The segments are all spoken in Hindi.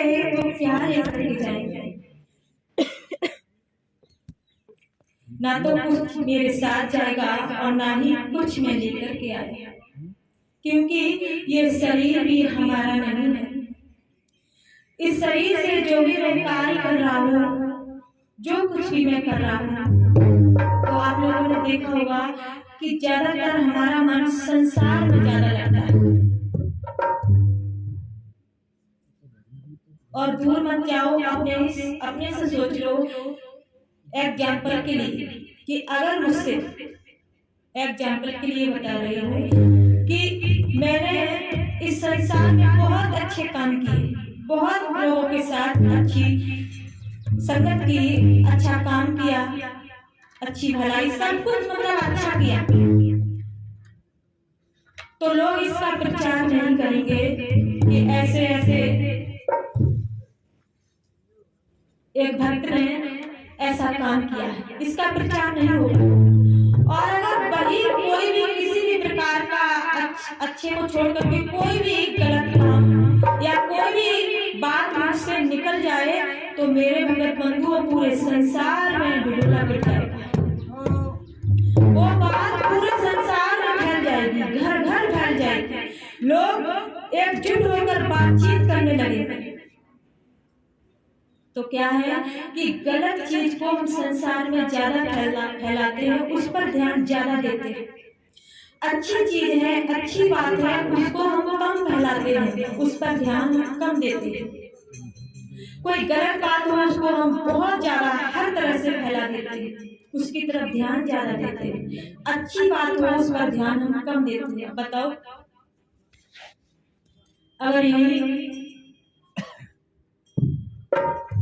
गए तो क्या लेकर के जाएंगे? ना तो कुछ मेरे साथ जाएगा और ना ही कुछ मैं लेकर के आया, क्योंकि ये शरीर भी हमारा नहीं है। इस शरीर से जो भी मैं कार्य कर रहा हूँ, जो कुछ भी मैं कर रहा हूँ, तो आप लोगों ने देखा होगा कि ज्यादातर हमारा मन संसार में ज्यादा लगता है। और दूर मत जाओ, अपने से सोच लो एग्जाम्पल के लिए, कि अगर मुझसे एग्जाम्पल के लिए बता रही हूँ कि मैंने इस संसार में बहुत अच्छे काम किए, बहुत लोगों के साथ अच्छी संगत की, अच्छा काम किया, अच्छी भलाई, सब कुछ मतलब अच्छा किया, तो लोग इसका प्रचार नहीं करेंगे कि ऐसे ऐसे एक भक्त ने ऐसा काम किया है, इसका प्रचार नहीं होगा। और अगर वही कोई भी किसी भी प्रकार का अच्छे को छोड़कर के कोई भी गलत काम या कोई भी बात मुझसे निकल जाए, तो मेरे भगत बंधुओं पूरे संसार में ढिढोरा गिर जाएगा। वो बात पूरे संसार में फैल जाएगी, घर घर फैल जाएगी, लोग एकजुट होकर बातचीत करने लगेंगे। तो क्या है कि गलत चीज को हम संसार में ज्यादा फैलाते हैं, उस पर ध्यान ज्यादा देते हैं। अच्छी चीज है, अच्छी बात है, उसको हम कम फैलाते हैं, उस पर ध्यान कम देते हैं। कोई गलत बात हो उसको हम बहुत ज्यादा हर तरह से फैला देते हैं, उसकी तरफ ध्यान ज्यादा देते हैं। अच्छी बात हो उस पर ध्यान हम कम देते हैं। बताओ, अगर यही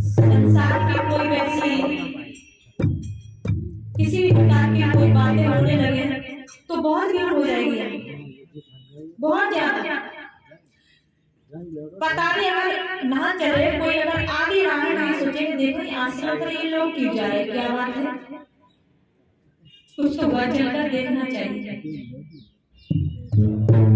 संसार की कोई वैसी किसी भी प्रकार की कोई बातें होने लगे तो बहुत भीड़ हो जाएगी, बहुत ज्यादा। पता नहीं अगर ना चले कोई, अगर आगे आगे नहीं सोचेंगे, देखो आश्रम पर ये लोग क्यों जा रहे, क्या बात है, कुछ तो घर चलकर देखना चाहिए।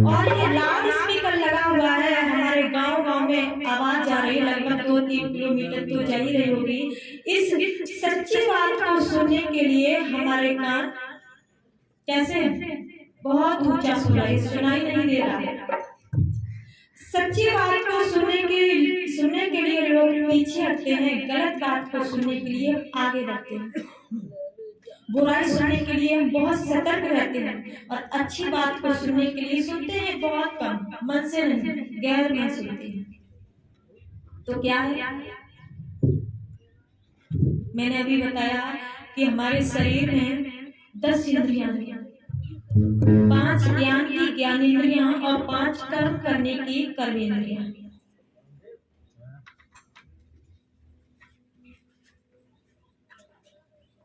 और ये लाउड स्पीकर लगा हुआ है, हमारे गांव में आवाज जा रही है, लगभग 2-3 किलोमीटर तो जा ही रही होगी। इस सच्ची बात को सुनने के लिए हमारे कान कैसे बहुत ऊंचा सुनाई नहीं दे रहा। सच्ची बात को सुनने के लिए लोग पीछे हटते हैं, गलत बात को सुनने के लिए आगे बढ़ते हैं। बुराई सुनने के लिए हम बहुत सतर्क रहते हैं, और अच्छी बात को सुनने के लिए सुनते हैं बहुत कम, मन से नहीं, गैर मन सुनते हैं। तो क्या है, मैंने अभी बताया कि हमारे शरीर में 10 इंद्रियां हैं, 5 ज्ञान की ज्ञानेंद्रियां और 5 कर्म करने की कर्मेंद्रियां।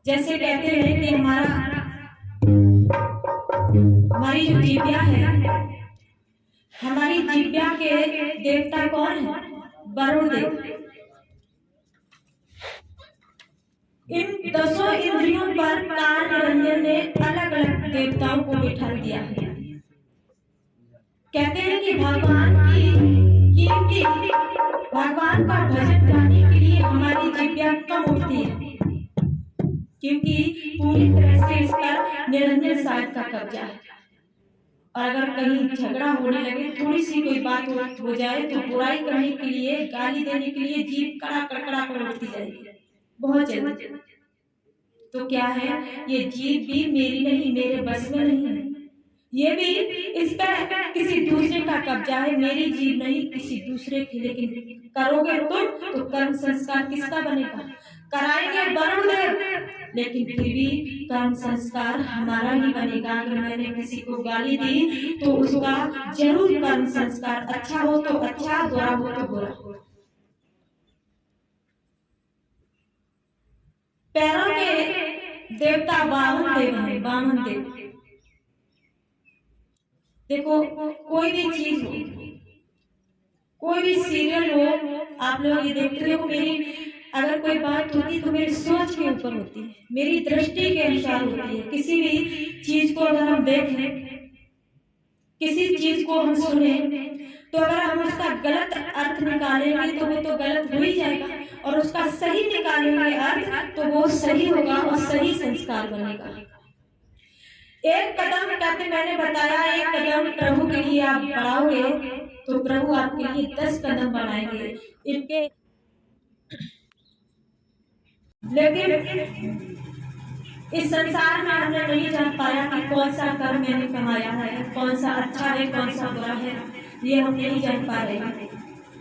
जैसे कहते हैं कि हमारी जो जीव्या है, हमारी जीव्या के देवता कौन है? वरुण देव। इन 10 इंद्रियों पर काल निरंजन ने अलग अलग देवताओं को बिठा दिया है। कहते हैं कि भगवान का भजन गाने के लिए हमारी जीव्या कम उठती है, क्योंकि पूरी तरह से इस पर निरंजन साहब का कब्जा है। और अगर कहीं झगड़ा होने लगे, थोड़ी सी कोई बात हो जाए, तो बुराई करने के लिए, गाली देने के लिए जीभ कड़ा कर उठती जाएगी बहुत जल्दी। तो क्या है, ये जीभ भी मेरी नहीं, मेरे बस में नहीं है, ये भी इस पर किसी दूसरे का कब्जा है, मेरी जीभ नहीं, किसी दूसरे की। लेकिन करोगे तुम तो कर्म संस्कार किसका बनेगा? कराएंगे वरुण देव, लेकिन फिर भी कर्म संस्कार हमारा ही बनेगा। अगर मैंने किसी को गाली दी तो उसका जरूर कर्म संस्कार, अच्छा हो तो अच्छा, बुरा हो तो बुरा। पैरों के देवता वामन देव है, वामन देव। देखो, कोई भी चीज हो, कोई भी सीरियल हो, आप लोग ये देखते हो, मेरी अगर कोई बात होती तो मेरी सोच के ऊपर होती है, मेरी दृष्टि के अनुसार होती है। किसी भी चीज को अगर हम देखें, किसी चीज को हम सुने, तो अगर हम उसका गलत अर्थ निकालेंगे तो वो तो गलत हो ही जाएगा, और उसका सही निकालेंगे अर्थ तो वो सही होगा और सही संस्कार बनेगा। एक कदम कहते, मैंने बताया एक कदम प्रभु के लिए आप बढ़ाओगे तो प्रभु आपके लिए 10 कदम बढ़ाएंगे इनके। लेकिन इस संसार में हमने नहीं जान पाया कि कौन सा कर्म मैंने कमाया है, कौन सा अच्छा है, कौन सा बुरा है, ये हम नहीं जान पा रहे।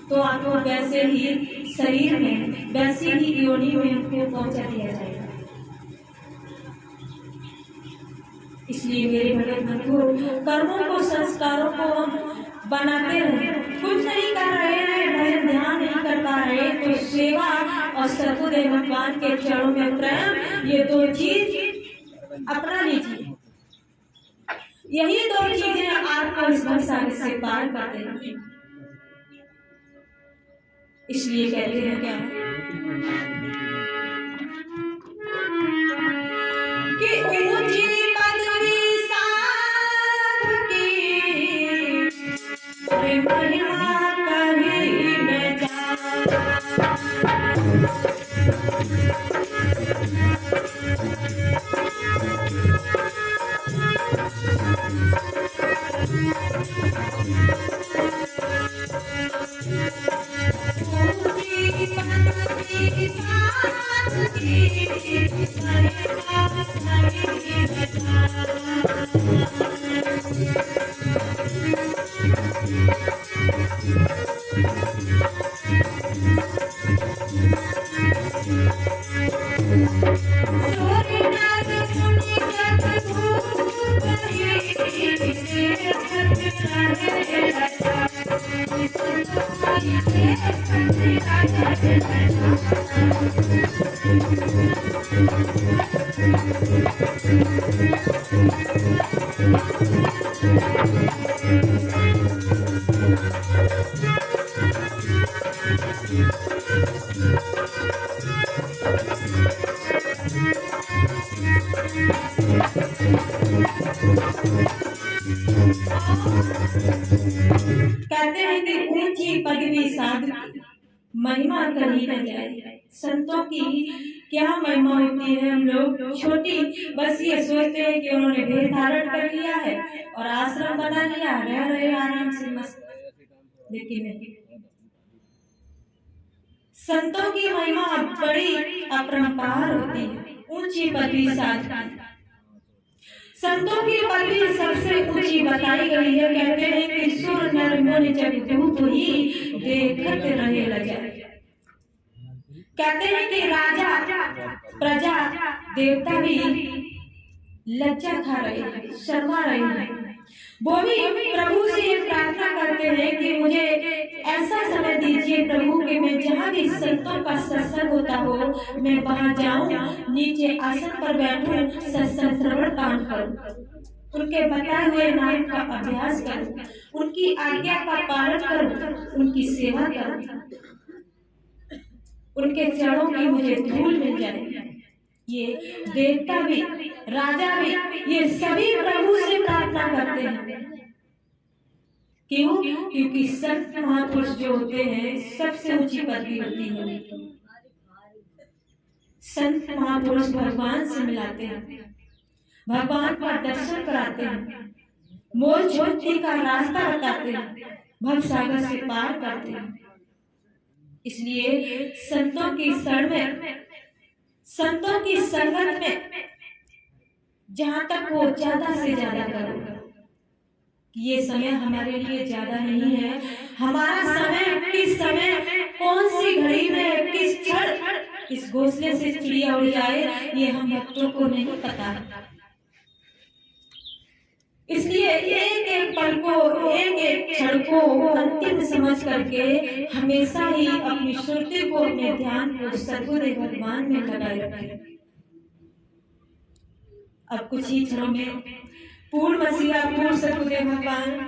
तो आपको वैसे ही शरीर में, वैसी ही योनि में हमको पहुंचा दिया जाएगा। इसलिए मेरे भगत बंधु, कर्मों को, संस्कारों को हम बनाते रहे। कुछ नहीं कर रहे हैं, ध्यान नहीं कर पा रहे, तो सेवा और सतगुरुदेव भगवान के चरणों में प्रेम, ये 2 चीज अपना लीजिए। यही 2 चीजें आपको इस संसार से पार कर देंगी। इसलिए कहते हैं क्या कि ऊंची पदवी साध की महिमा कहीं न जाए। कहते हैं कि ऊंची पदवी साध महिमा कहीं न जाए। संतों की क्या महिमा होती है। हम लोग छोटी बस ये सोचते हैं कि उन्होंने देह धारण कर लिया है और आश्रम बना लिया, रह रहे आराम से मस्त, लेकिन नहीं। संतों की महिमा बड़ी अपरंपार होती है। ऊंची पदवी साध, संतों की पदवी सबसे ऊंची बताई गई है। कहते हैं कि सुर नर मुनि जब धूप ही देखत रहे लजा। कहते हैं कि राजा, प्रजा, देवता भी लज्जा खा रहे हैं, शर्मा रहे हैं। वो भी प्रभु से ये प्रार्थना करते हैं कि मुझे ऐसा समय दीजिए प्रभु कि मैं जहाँ भी संतों का सत्संग होता हो मैं वहाँ जाऊं, नीचे आसन पर बैठूं, सत्संग श्रवण पान करूं, उनके बताए हुए नाम का अभ्यास करूं, उनकी आज्ञा का पालन करूं, उनकी सेवा करूं, उनके चरणों की मुझे धूल मिल जाए। ये देवता भी, राजा भी, ये सभी प्रभु से प्रार्थना करते हैं। क्यों? क्योंकि संत महापुरुष जो होते हैं सबसे ऊंची पदवी होती है। संत महापुरुष भगवान से मिलाते हैं, भगवान का दर्शन कराते हैं, मोक्ष मुक्ति का रास्ता बताते हैं, भव सागर से पार करते हैं। इसलिए संतों की शरण में, संतों की संगत में जहां तक वो ज्यादा से ज्यादा करो। ये समय हमारे लिए ज्यादा नहीं है। हमारा समय किस समय, कौन सी घड़ी में, किस क्षण इस घोंसले से चिड़िया उड़ जाए, ये हम भक्तों को नहीं पता। इसलिए एक एक पल को, एक एक क्षण को अंतिम समझ करके हमेशा ही अपनी श्रुति को, अपने ध्यान को सद्गुरुदेव भगवान में लगाए रखें। अब कुछ ही क्षणों में पूर्ण मसीहा, पूर्ण सद्गुरुदेव भगवान